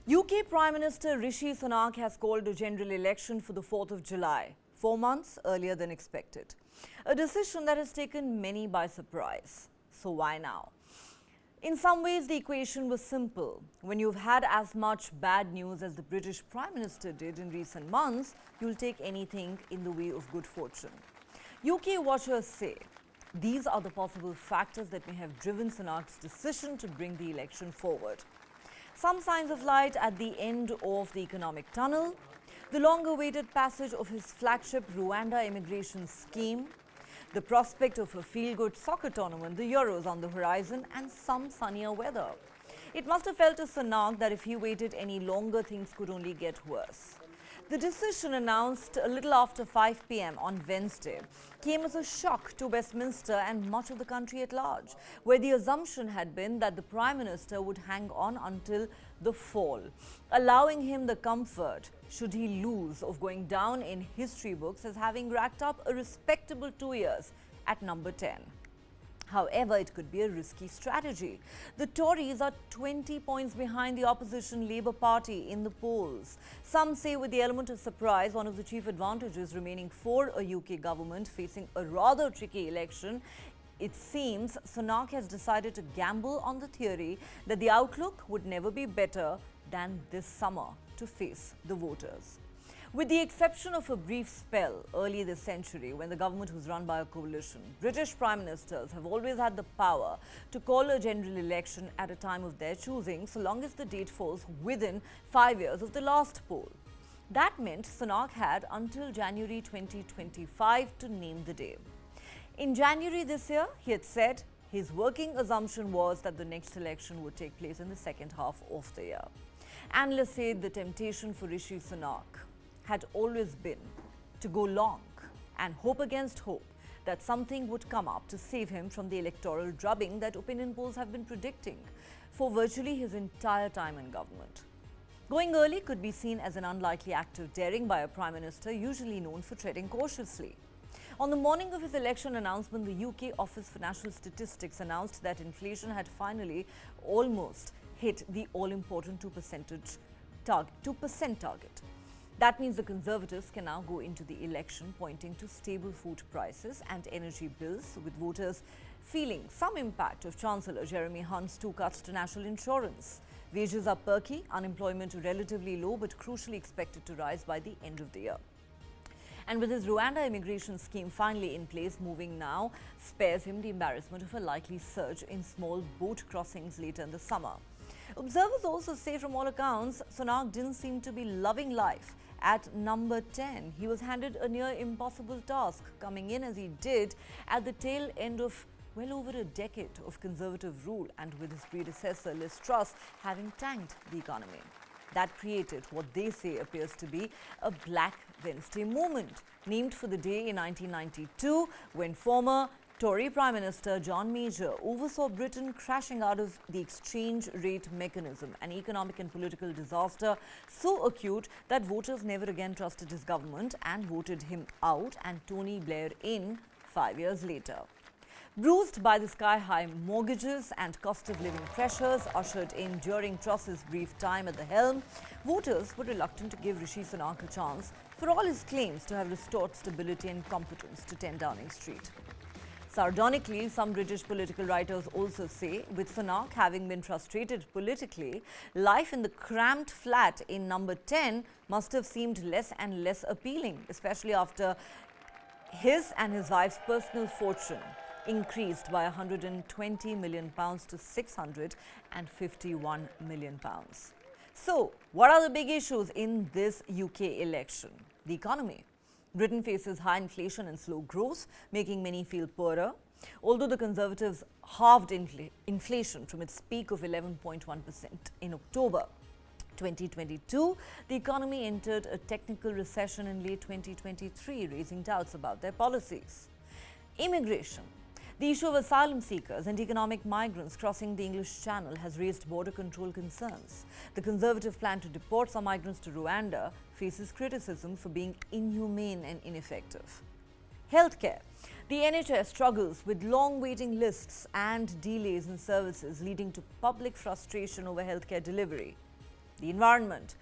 UK Prime Minister Rishi Sunak has called a general election for the 4th of July, 4 months earlier than expected. A decision that has taken many by surprise. So why now? In some ways, the equation was simple. When you've had as much bad news as the British Prime Minister did in recent months, you'll take anything in the way of good fortune. UK watchers say these are the possible factors that may have driven Sunak's decision to bring the election forward. Some signs of light at the end of the economic tunnel, the long-awaited passage of his flagship Rwanda immigration scheme, the prospect of a feel-good soccer tournament, the Euros on the horizon, and some sunnier weather. It must have felt to Sunak that if he waited any longer, things could only get worse. The decision, announced a little after 5 p.m. on Wednesday, came as a shock to Westminster and much of the country at large, where the assumption had been that the Prime Minister would hang on until the fall, allowing him the comfort, should he lose, of going down in history books as having racked up a respectable 2 years at number 10. However, it could be a risky strategy. The Tories are 20 points behind the opposition Labour Party in the polls. Some say, with the element of surprise, one of the chief advantages remaining for a UK government facing a rather tricky election, it seems Sunak has decided to gamble on the theory that the outlook would never be better than this summer to face the voters. With the exception of a brief spell early this century when the government was run by a coalition, British Prime Ministers have always had the power to call a general election at a time of their choosing, so long as the date falls within 5 years of the last poll. That meant Sunak had until January 2025 to name the day. In January this year, he had said his working assumption was that the next election would take place in the second half of the year. Analysts say the temptation for Rishi Sunak had always been to go long and hope against hope that something would come up to save him from the electoral drubbing that opinion polls have been predicting for virtually his entire time in government. Going early could be seen as an unlikely act of daring by a Prime Minister usually known for treading cautiously. On the morning of his election announcement, the UK Office for National Statistics announced that inflation had finally almost hit the all-important 2% target. That means the Conservatives can now go into the election pointing to stable food prices and energy bills, with voters feeling some impact of Chancellor Jeremy Hunt's 2 cuts to national insurance. Wages are perky, unemployment relatively low but crucially expected to rise by the end of the year. And with his Rwanda immigration scheme finally in place, moving now spares him the embarrassment of a likely surge in small boat crossings later in the summer. Observers also say, from all accounts, Sunak didn't seem to be loving life at number 10. He was handed a near impossible task, coming in as he did at the tail end of well over a decade of Conservative rule, and with his predecessor Liz Truss having tanked the economy. That created what they say appears to be a Black Wednesday moment, named for the day in 1992 when former Tory Prime Minister John Major oversaw Britain crashing out of the exchange rate mechanism, an economic and political disaster so acute that voters never again trusted his government and voted him out and Tony Blair in 5 years later. Bruised by the sky-high mortgages and cost-of-living pressures ushered in during Truss's brief time at the helm, voters were reluctant to give Rishi Sunak a chance for all his claims to have restored stability and competence to 10 Downing Street. Sardonically, some British political writers also say, with Sunak having been frustrated politically, life in the cramped flat in number 10 must have seemed less and less appealing, especially after his and his wife's personal fortune increased by £120 million to £651 million. So, what are the big issues in this UK election? The economy. Britain faces high inflation and slow growth, making many feel poorer. Although the Conservatives halved inflation from its peak of 11.1% in October 2022, the economy entered a technical recession in late 2023, raising doubts about their policies. Immigration. The issue of asylum seekers and economic migrants crossing the English Channel has raised border control concerns. The Conservative plan to deport some migrants to Rwanda faces criticism for being inhumane and ineffective. Healthcare. The NHS struggles with long waiting lists and delays in services, leading to public frustration over healthcare delivery. The environment.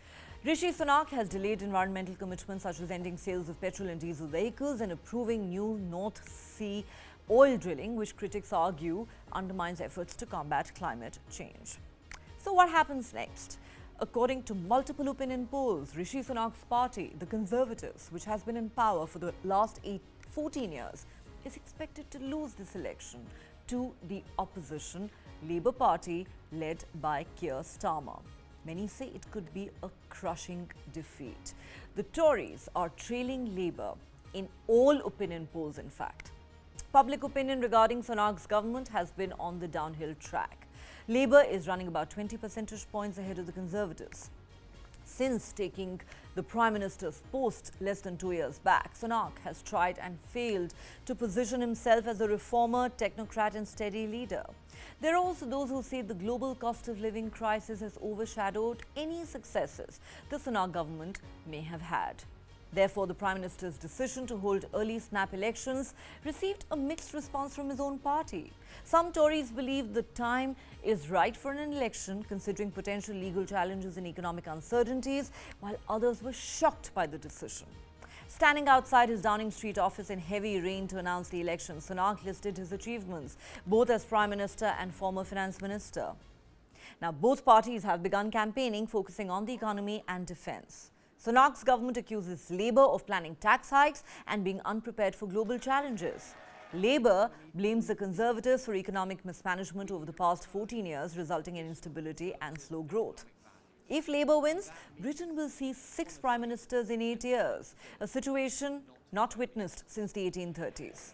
Rishi Sunak has delayed environmental commitments such as ending sales of petrol and diesel vehicles and approving new North Sea oil drilling, which critics argue undermines efforts to combat climate change. So what happens next? According to multiple opinion polls, Rishi Sunak's party, the Conservatives, which has been in power for the last 14 years, is expected to lose this election to the opposition Labour Party led by Keir Starmer. Many say it could be a crushing defeat. The Tories are trailing Labour in all opinion polls, in fact. Public opinion regarding Sunak's government has been on the downhill track. Labour is running about 20 percentage points ahead of the Conservatives. Since taking the Prime Minister's post less than 2 years back, Sunak has tried and failed to position himself as a reformer, technocrat and steady leader. There are also those who say the global cost of living crisis has overshadowed any successes the Sunak government may have had. Therefore, the Prime Minister's decision to hold early snap elections received a mixed response from his own party. Some Tories believe the time is right for an election, considering potential legal challenges and economic uncertainties, while others were shocked by the decision. Standing outside his Downing Street office in heavy rain to announce the election, Sunak listed his achievements, both as Prime Minister and former Finance Minister. Now, both parties have begun campaigning, focusing on the economy and defence. Sunak's government accuses Labour of planning tax hikes and being unprepared for global challenges. Labour blames the Conservatives for economic mismanagement over the past 14 years, resulting in instability and slow growth. If Labour wins, Britain will see 6 Prime Ministers in 8 years, a situation not witnessed since the 1830s.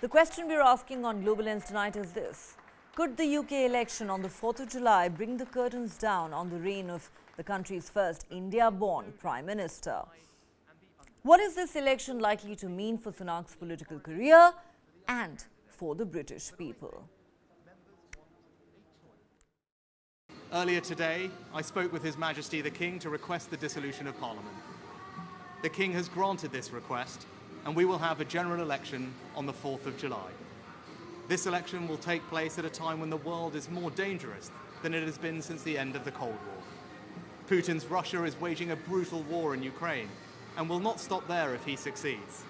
The question we are asking on Global Lens tonight is this: could the UK election on the 4th of July bring the curtains down on the reign of the country's first India-born Prime Minister? What is this election likely to mean for Sunak's political career and for the British people? Earlier today, I spoke with His Majesty the King to request the dissolution of Parliament. The King has granted this request, and we will have a general election on the 4th of July. This election will take place at a time when the world is more dangerous than it has been since the end of the Cold War. Putin's Russia is waging a brutal war in Ukraine and will not stop there if he succeeds.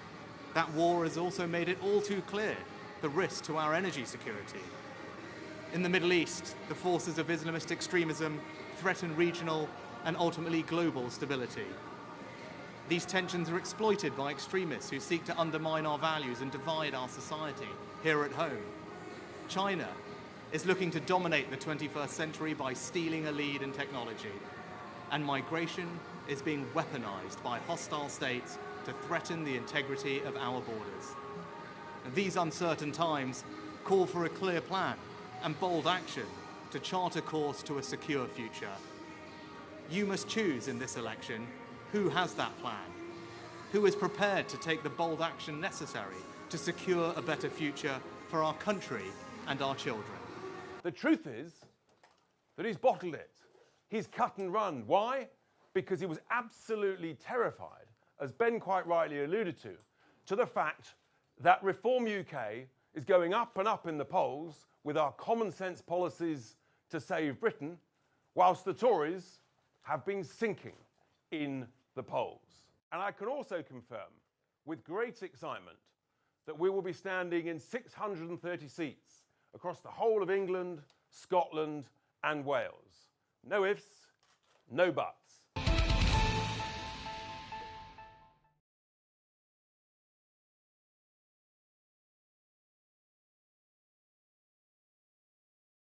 That war has also made it all too clear the risk to our energy security. In the Middle East, the forces of Islamist extremism threaten regional and ultimately global stability. These tensions are exploited by extremists who seek to undermine our values and divide our society here at home. China is looking to dominate the 21st century by stealing a lead in technology. And migration is being weaponized by hostile states to threaten the integrity of our borders. These uncertain times call for a clear plan and bold action to chart a course to a secure future. You must choose in this election who has that plan, who is prepared to take the bold action necessary to secure a better future for our country and our children. The truth is that he's bottled it. He's cut and run. Why? Because he was absolutely terrified, as Ben quite rightly alluded to the fact that Reform UK is going up and up in the polls with our common sense policies to save Britain, whilst the Tories have been sinking in the polls. And I can also confirm with great excitement that we will be standing in 630 seats across the whole of England, Scotland and Wales. No ifs, no buts.